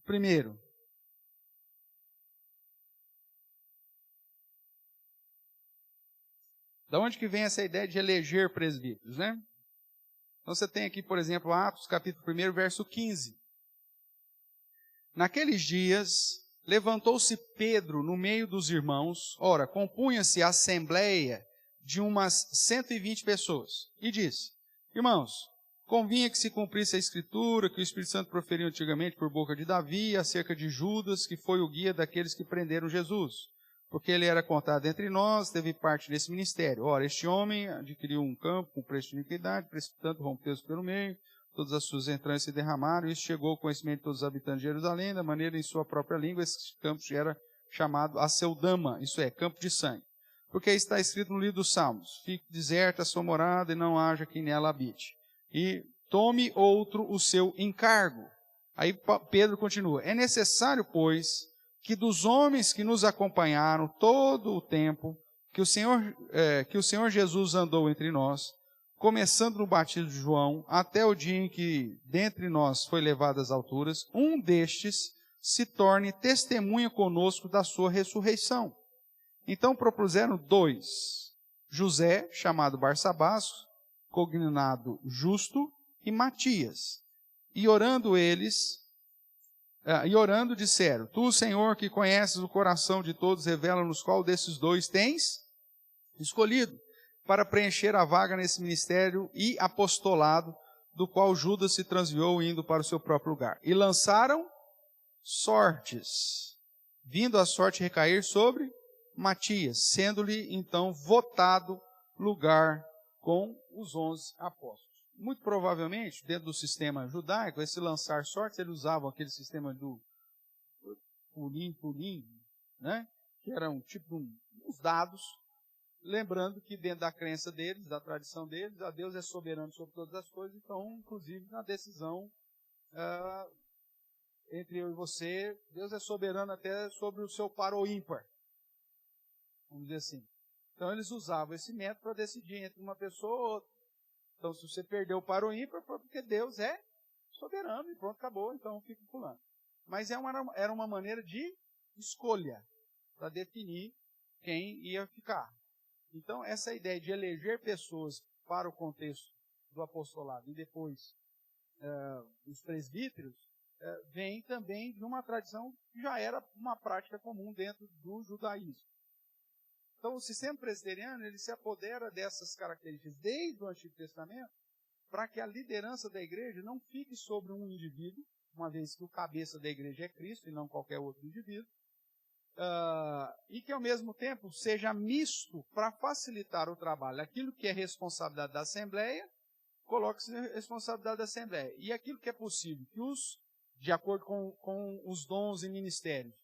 1. Da onde que vem essa ideia de eleger presbíteros, né? Então você tem aqui, por exemplo, Atos, capítulo 1, verso 15. Naqueles dias, levantou-se Pedro no meio dos irmãos, ora, compunha-se a assembleia de umas 120 pessoas, e disse: irmãos, convinha que se cumprisse a escritura que o Espírito Santo proferiu antigamente por boca de Davi acerca de Judas, que foi o guia daqueles que prenderam Jesus, porque ele era contado entre nós, teve parte desse ministério. Ora, este homem adquiriu um campo com preço de iniquidade, precipitando, rompeu-se pelo meio, todas as suas entranhas se derramaram, e isso chegou ao conhecimento de todos os habitantes de Jerusalém, da maneira em sua própria língua, esse campo era chamado Aceldama, isso é, campo de sangue. Porque está escrito no livro dos Salmos: fique deserta a sua morada e não haja quem nela habite. E tome outro o seu encargo. Aí Pedro continua: é necessário, pois, que dos homens que nos acompanharam todo o tempo que o Senhor Jesus andou entre nós, começando no batismo de João, até o dia em que dentre nós foi levado às alturas, um destes se torne testemunha conosco da sua ressurreição. Então propuseram 2, José, chamado Barsabás, cognado Justo, e Matias. E orando disseram: tu, Senhor, que conheces o coração de todos, revela-nos qual desses 2 tens escolhido para preencher a vaga nesse ministério e apostolado, do qual Judas se transviou indo para o seu próprio lugar. E lançaram sortes, vindo a sorte recair sobre Matias, sendo-lhe então votado lugar com os 11 apóstolos. Muito provavelmente, dentro do sistema judaico, esse lançar sortes, eles usavam aquele sistema do pulim, né? Que era um tipo de uns dados, lembrando que dentro da crença deles, da tradição deles, a Deus é soberano sobre todas as coisas, então, inclusive, na decisão entre eu e você, Deus é soberano até sobre o seu par ou ímpar. Vamos dizer assim. Então, eles usavam esse método para decidir entre uma pessoa ou outra. Então, se você perdeu o par ou ímpar, foi porque Deus é soberano e pronto, acabou, então fica pulando. Mas era uma maneira de escolha para definir quem ia ficar. Então, essa ideia de eleger pessoas para o contexto do apostolado e depois os presbíteros, vem também de uma tradição que já era uma prática comum dentro do judaísmo. Então, o sistema presbiteriano, ele se apodera dessas características desde o Antigo Testamento, para que a liderança da igreja não fique sobre um indivíduo, uma vez que o cabeça da igreja é Cristo e não qualquer outro indivíduo, e que ao mesmo tempo seja misto para facilitar o trabalho. Aquilo que é responsabilidade da Assembleia, coloque-se a responsabilidade da Assembleia. E aquilo que é possível, que de acordo com os dons e ministérios,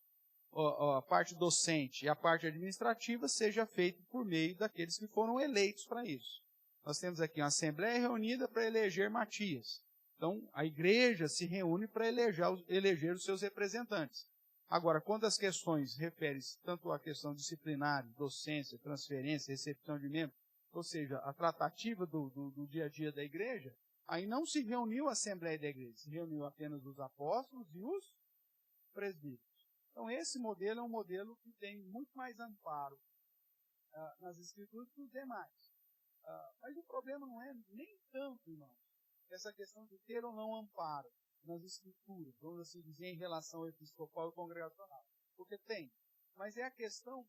a parte docente e a parte administrativa seja feito por meio daqueles que foram eleitos para isso. Nós temos aqui uma assembleia reunida para eleger Matias. Então, a igreja se reúne para eleger os seus representantes. Agora, quando as questões referem-se tanto à questão disciplinar, docência, transferência, recepção de membros, ou seja, a tratativa do dia a dia da igreja, aí não se reuniu a assembleia da igreja, se reuniu apenas os apóstolos e os presbíteros. Então, esse modelo é um modelo que tem muito mais amparo nas escrituras que os demais. Mas o problema não é nem tanto, irmãos, essa questão de ter ou não amparo nas escrituras, vamos assim dizer, em relação ao episcopal e congregacional. Porque tem. Mas é a questão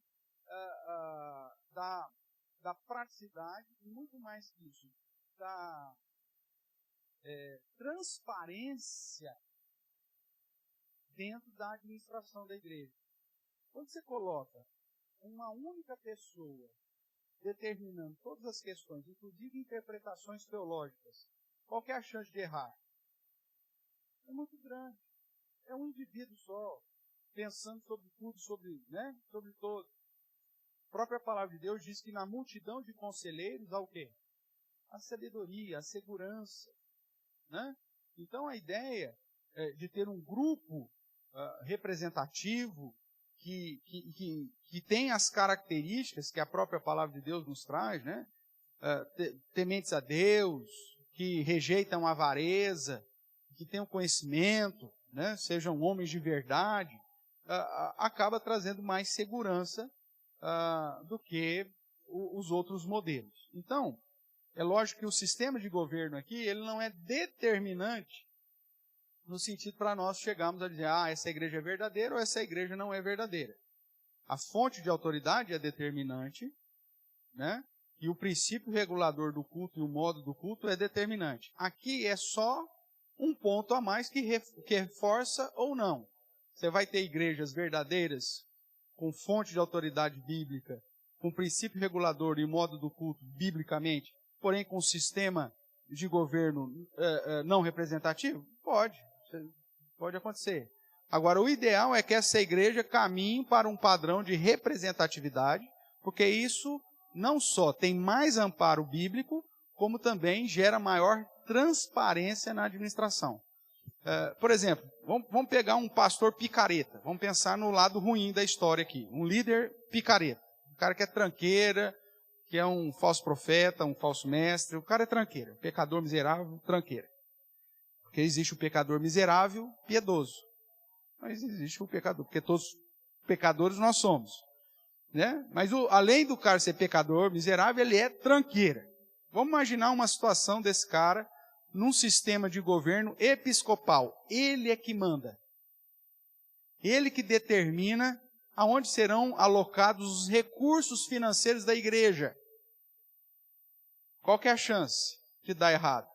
da praticidade e muito mais que isso, da transparência dentro da administração da igreja. Quando você coloca uma única pessoa determinando todas as questões, inclusive interpretações teológicas, qual que é a chance de errar? É muito grande. É um indivíduo só, pensando sobre tudo, sobre todo. A própria palavra de Deus diz que na multidão de conselheiros há o quê? A sabedoria, a segurança. Né? Então a ideia de ter um grupo representativo que tem as características que a própria palavra de Deus nos traz, né? Tementes a Deus, que rejeitam a avareza, que tenham conhecimento, né? Sejam homens de verdade, acaba trazendo mais segurança do que os outros modelos. Então, é lógico que o sistema de governo aqui, ele não é determinante no sentido para nós chegarmos a dizer, essa igreja é verdadeira ou essa igreja não é verdadeira. A fonte de autoridade é determinante, né? E o princípio regulador do culto e o modo do culto é determinante. Aqui é só um ponto a mais que reforça ou não. Você vai ter igrejas verdadeiras, com fonte de autoridade bíblica, com princípio regulador e modo do culto biblicamente, porém com sistema de governo não representativo? Pode acontecer. Agora, o ideal é que essa igreja caminhe para um padrão de representatividade, porque isso não só tem mais amparo bíblico, como também gera maior transparência na administração. Por exemplo, vamos pegar um pastor picareta. Vamos pensar no lado ruim da história aqui. Um líder picareta. Um cara que é tranqueira, que é um falso profeta, um falso mestre. O cara é tranqueira. Pecador miserável, tranqueira. Porque existe o pecador miserável, piedoso. Mas existe o pecador, porque todos pecadores nós somos. Né? Mas além do cara ser pecador, miserável, ele é tranqueira. Vamos imaginar uma situação desse cara num sistema de governo episcopal. Ele é que manda. Ele que determina aonde serão alocados os recursos financeiros da igreja. Qual que é a chance de dar errado?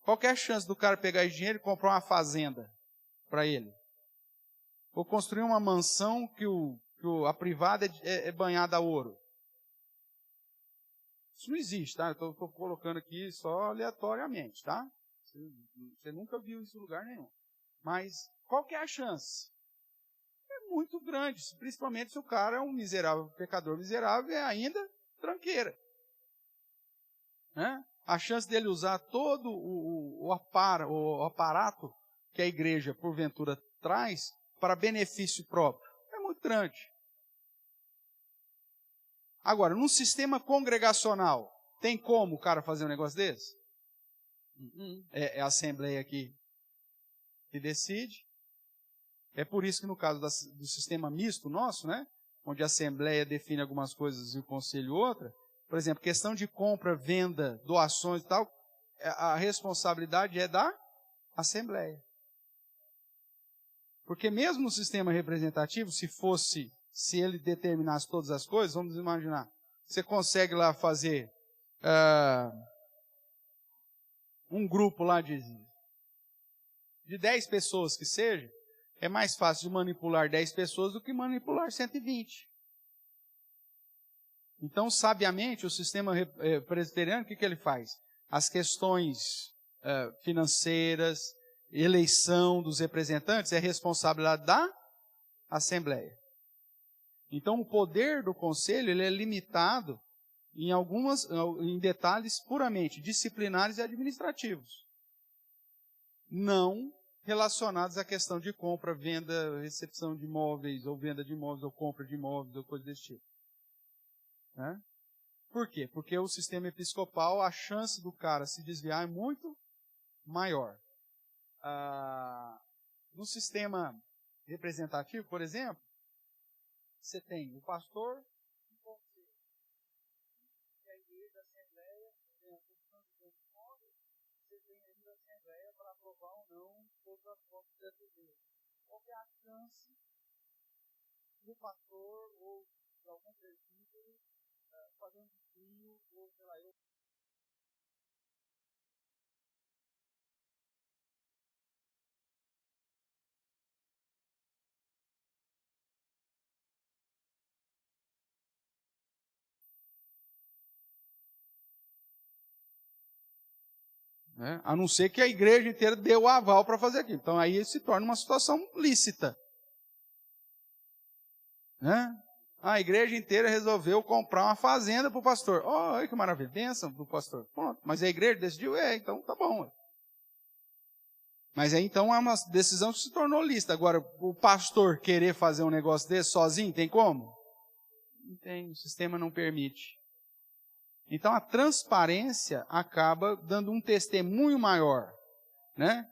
Qual que é a chance do cara pegar esse dinheiro e comprar uma fazenda para ele? Ou construir uma mansão que a privada é banhada a ouro? Isso não existe, tá? Eu estou colocando aqui só aleatoriamente, tá? Você nunca viu isso em lugar nenhum. Mas qual que é a chance? É muito grande, principalmente se o cara é um miserável, pecador miserável, é ainda tranqueira. Né? A chance dele usar todo o aparato que a igreja, porventura, traz para benefício próprio é muito grande. Agora, num sistema congregacional, tem como o cara fazer um negócio desse? É a assembleia aqui que decide. É por isso que no caso do sistema misto nosso, né, onde a assembleia define algumas coisas e o conselho outra, por exemplo, questão de compra, venda, doações e tal, a responsabilidade é da assembleia. Porque mesmo no sistema representativo, se ele determinasse todas as coisas, vamos imaginar, você consegue lá fazer um grupo lá de 10 pessoas que seja, é mais fácil de manipular 10 pessoas do que manipular 120. Então, sabiamente, o sistema presbiteriano, o que ele faz? As questões financeiras, eleição dos representantes, é responsabilidade da Assembleia. Então, o poder do conselho ele é limitado em detalhes puramente disciplinares e administrativos, não relacionados à questão de compra, venda, recepção de imóveis, ou venda de imóveis, ou compra de imóveis, ou coisa desse tipo. Né? Por quê? Porque o sistema episcopal, a chance do cara se desviar é muito maior. No sistema representativo, por exemplo, você tem o pastor, o conselho, e a igreja, a assembleia, tem a função de imóveis, você tem ainda a assembleia para aprovar ou não todas as formas dessa igreja. Qual é a chance do pastor ou de algum presbítero fazer um desvio, ou sei lá, né? A não ser que a igreja inteira dê o aval para fazer aquilo. Então aí se torna uma situação lícita. Né? A igreja inteira resolveu comprar uma fazenda para o pastor. Olha que maravilha, bênção do pastor. Pronto. Mas a igreja decidiu, então tá bom. Mas aí então é uma decisão que se tornou lícita. Agora, o pastor querer fazer um negócio desse sozinho, tem como? Não tem, o sistema não permite. Então a transparência acaba dando um testemunho maior. Né?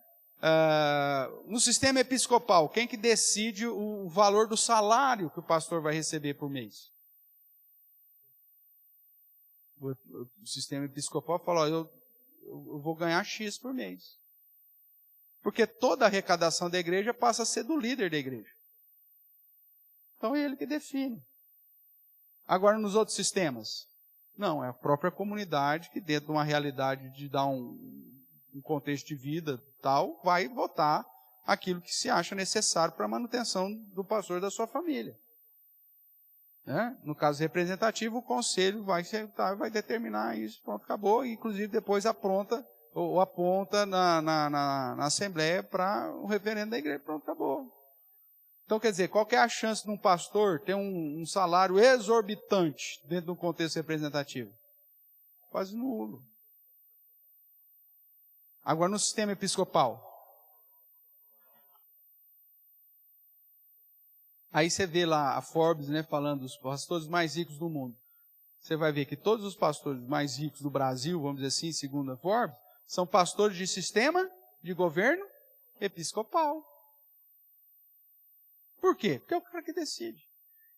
No sistema episcopal, quem que decide o valor do salário que o pastor vai receber por mês? O sistema episcopal fala, eu vou ganhar X por mês. Porque toda a arrecadação da igreja passa a ser do líder da igreja. Então é ele que define. Agora nos outros sistemas, não, é a própria comunidade que dentro de uma realidade de dar um contexto de vida tal, vai votar aquilo que se acha necessário para a manutenção do pastor e da sua família. Né? No caso representativo, o conselho vai determinar isso, pronto, acabou, e inclusive depois aponta na assembleia para o referendo da igreja, pronto, acabou. Então, quer dizer, qual que é a chance de um pastor ter um salário exorbitante dentro de um contexto representativo? Quase nulo. Agora, no sistema episcopal, aí você vê lá a Forbes, né, falando dos pastores mais ricos do mundo. Você vai ver que todos os pastores mais ricos do Brasil, vamos dizer assim, segundo a Forbes, são pastores de sistema de governo episcopal. Por quê? Porque é o cara que decide.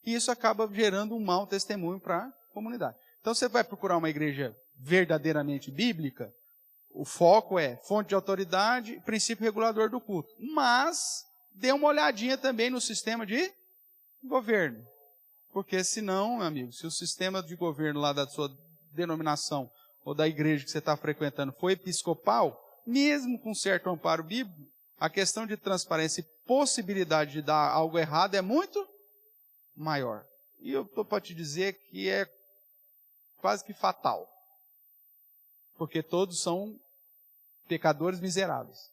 E isso acaba gerando um mau testemunho para a comunidade. Então você vai procurar uma igreja verdadeiramente bíblica, o foco é fonte de autoridade, princípio regulador do culto. Mas dê uma olhadinha também no sistema de governo. Porque senão, meu amigo, se o sistema de governo lá da sua denominação ou da igreja que você está frequentando for episcopal, mesmo com certo amparo bíblico, a questão de transparência e possibilidade de dar algo errado é muito maior. E eu estou para te dizer que é quase que fatal. Porque todos são pecadores miseráveis.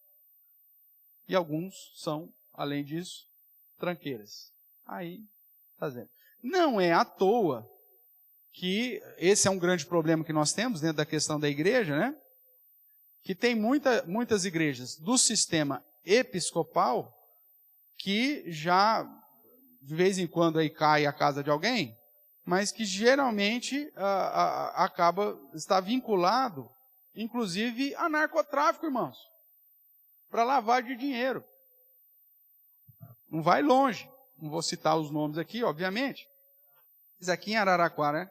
E alguns são, além disso, tranqueiras. Aí, tá vendo? Não é à toa que esse é um grande problema que nós temos dentro da questão da igreja, né? Que tem muitas igrejas do sistema episcopal que já, de vez em quando, aí cai a casa de alguém, mas que geralmente está vinculado, inclusive, a narcotráfico, irmãos, para lavagem de dinheiro. Não vai longe. Não vou citar os nomes aqui, obviamente. Mas aqui em Araraquara,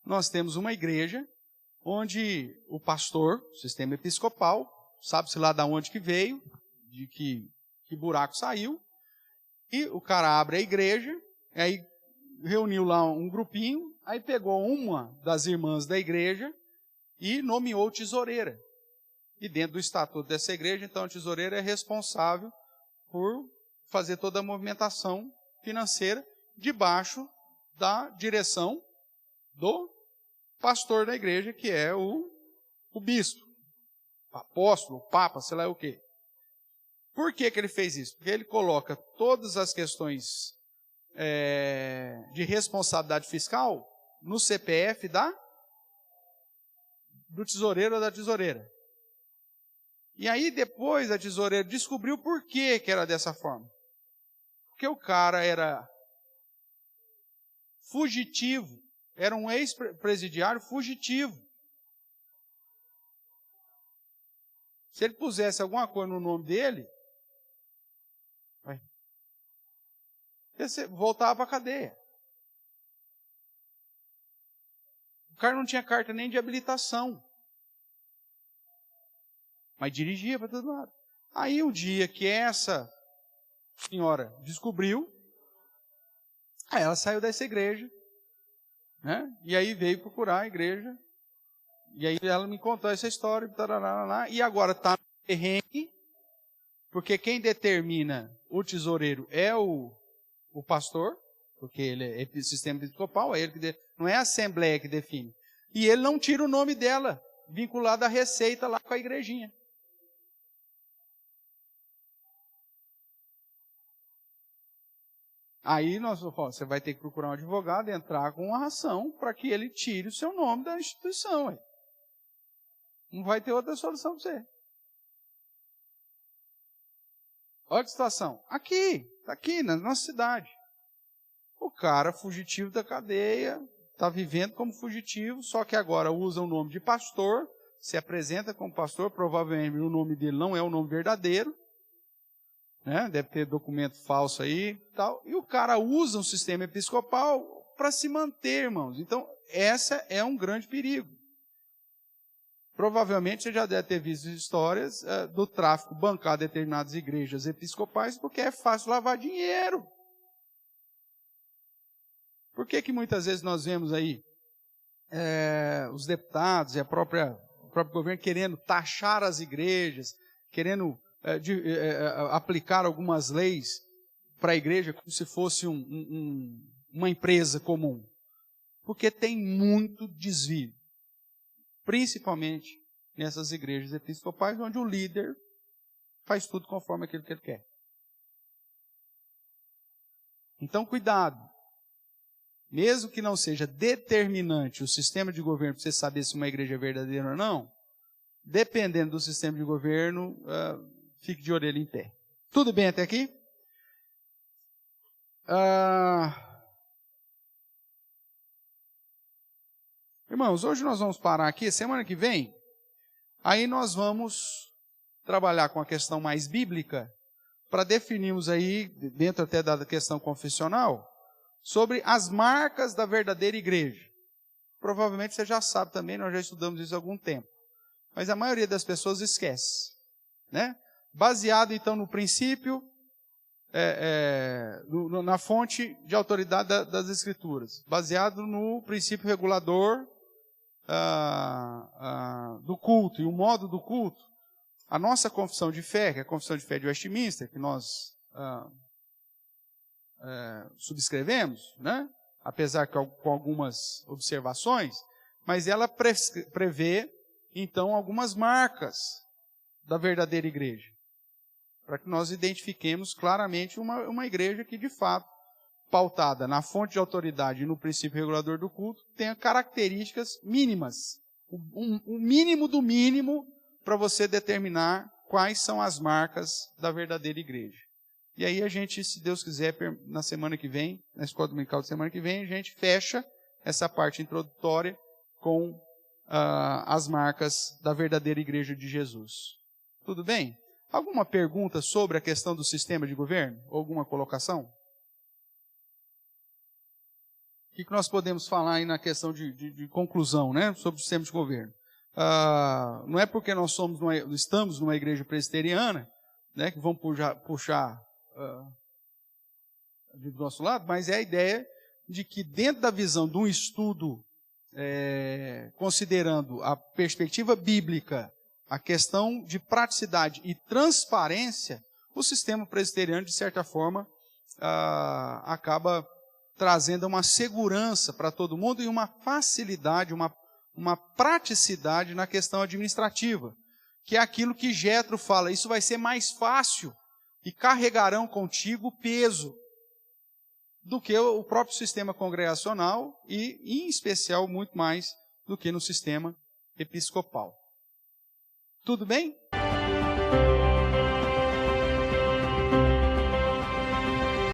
nós temos uma igreja onde o pastor, o sistema episcopal, sabe-se lá de onde que veio, de que buraco saiu, e o cara abre a igreja, aí reuniu lá um grupinho, aí pegou uma das irmãs da igreja e nomeou tesoureira. E dentro do estatuto dessa igreja, então, a tesoureira é responsável por fazer toda a movimentação financeira debaixo da direção do pastor da igreja, que é o bispo, o apóstolo, o papa, sei lá o quê. Por que ele fez isso? Porque ele coloca todas as questões de responsabilidade fiscal no CPF da do tesoureiro ou da tesoureira. E aí depois a tesoureira descobriu por que era dessa forma. Porque o cara era fugitivo, era um ex-presidiário fugitivo. Se ele pusesse alguma coisa no nome dele, voltava para a cadeia. O cara não tinha carta nem de habilitação. Mas dirigia para todo lado. Aí um dia que essa senhora descobriu, aí ela saiu dessa igreja, né? E aí veio procurar a igreja. E aí ela me contou essa história, e agora está no perrengue, porque quem determina o tesoureiro é o pastor, porque ele é sistema episcopal, é ele que não é a assembleia que define. E ele não tira o nome dela, vinculado à receita lá com a igrejinha. Aí você vai ter que procurar um advogado, entrar com uma ação para que ele tire o seu nome da instituição. Ué. Não vai ter outra solução para você. Olha que situação. Aqui na nossa cidade. O cara fugitivo da cadeia, está vivendo como fugitivo, só que agora usa o nome de pastor, se apresenta como pastor, provavelmente o nome dele não é o nome verdadeiro, né? Deve ter documento falso aí e tal. E o cara usa um sistema episcopal para se manter, irmãos. Então, essa é um grande perigo. Provavelmente você já deve ter visto histórias do tráfico bancado em determinadas igrejas episcopais, porque é fácil lavar dinheiro. Por que muitas vezes nós vemos aí os deputados e o próprio governo querendo taxar as igrejas, querendo aplicar algumas leis para a igreja como se fosse uma empresa comum? Porque tem muito desvio, principalmente nessas igrejas episcopais, onde o líder faz tudo conforme aquilo que ele quer. Então, cuidado. Mesmo que não seja determinante o sistema de governo para você saber se uma igreja é verdadeira ou não, dependendo do sistema de governo, fique de orelha em pé. Tudo bem até aqui? Irmãos, hoje nós vamos parar aqui. Semana que vem, aí nós vamos trabalhar com a questão mais bíblica, para definirmos aí, dentro até da questão confessional, sobre as marcas da verdadeira igreja. Provavelmente você já sabe também, nós já estudamos isso há algum tempo. Mas a maioria das pessoas esquece. Né? Baseado, então, no princípio, na fonte de autoridade das Escrituras. Baseado no princípio regulador do culto e o modo do culto. A nossa confissão de fé, que é a confissão de fé de Westminster, que nós subscrevemos, né? Apesar que com algumas observações, mas ela prevê, então, algumas marcas da verdadeira igreja, para que nós identifiquemos claramente uma igreja que, de fato, pautada na fonte de autoridade e no princípio regulador do culto, tenha características mínimas, o mínimo do mínimo, para você determinar quais são as marcas da verdadeira igreja. E aí a gente, se Deus quiser, na semana que vem, na escola dominical de semana que vem, a gente fecha essa parte introdutória com as marcas da verdadeira igreja de Jesus. Tudo bem? Alguma pergunta sobre a questão do sistema de governo? Ou alguma colocação? O que nós podemos falar aí na questão de conclusão, né, sobre o sistema de governo? Não é porque nós estamos numa igreja presbiteriana, né, que vamos puxar do nosso lado, mas é a ideia de que dentro da visão de um estudo, considerando a perspectiva bíblica, a questão de praticidade e transparência, o sistema presbiteriano, de certa forma, acaba trazendo uma segurança para todo mundo e uma facilidade, uma praticidade na questão administrativa, que é aquilo que Jetro fala, isso vai ser mais fácil e carregarão contigo o peso do que o próprio sistema congregacional e, em especial, muito mais do que no sistema episcopal. Tudo bem?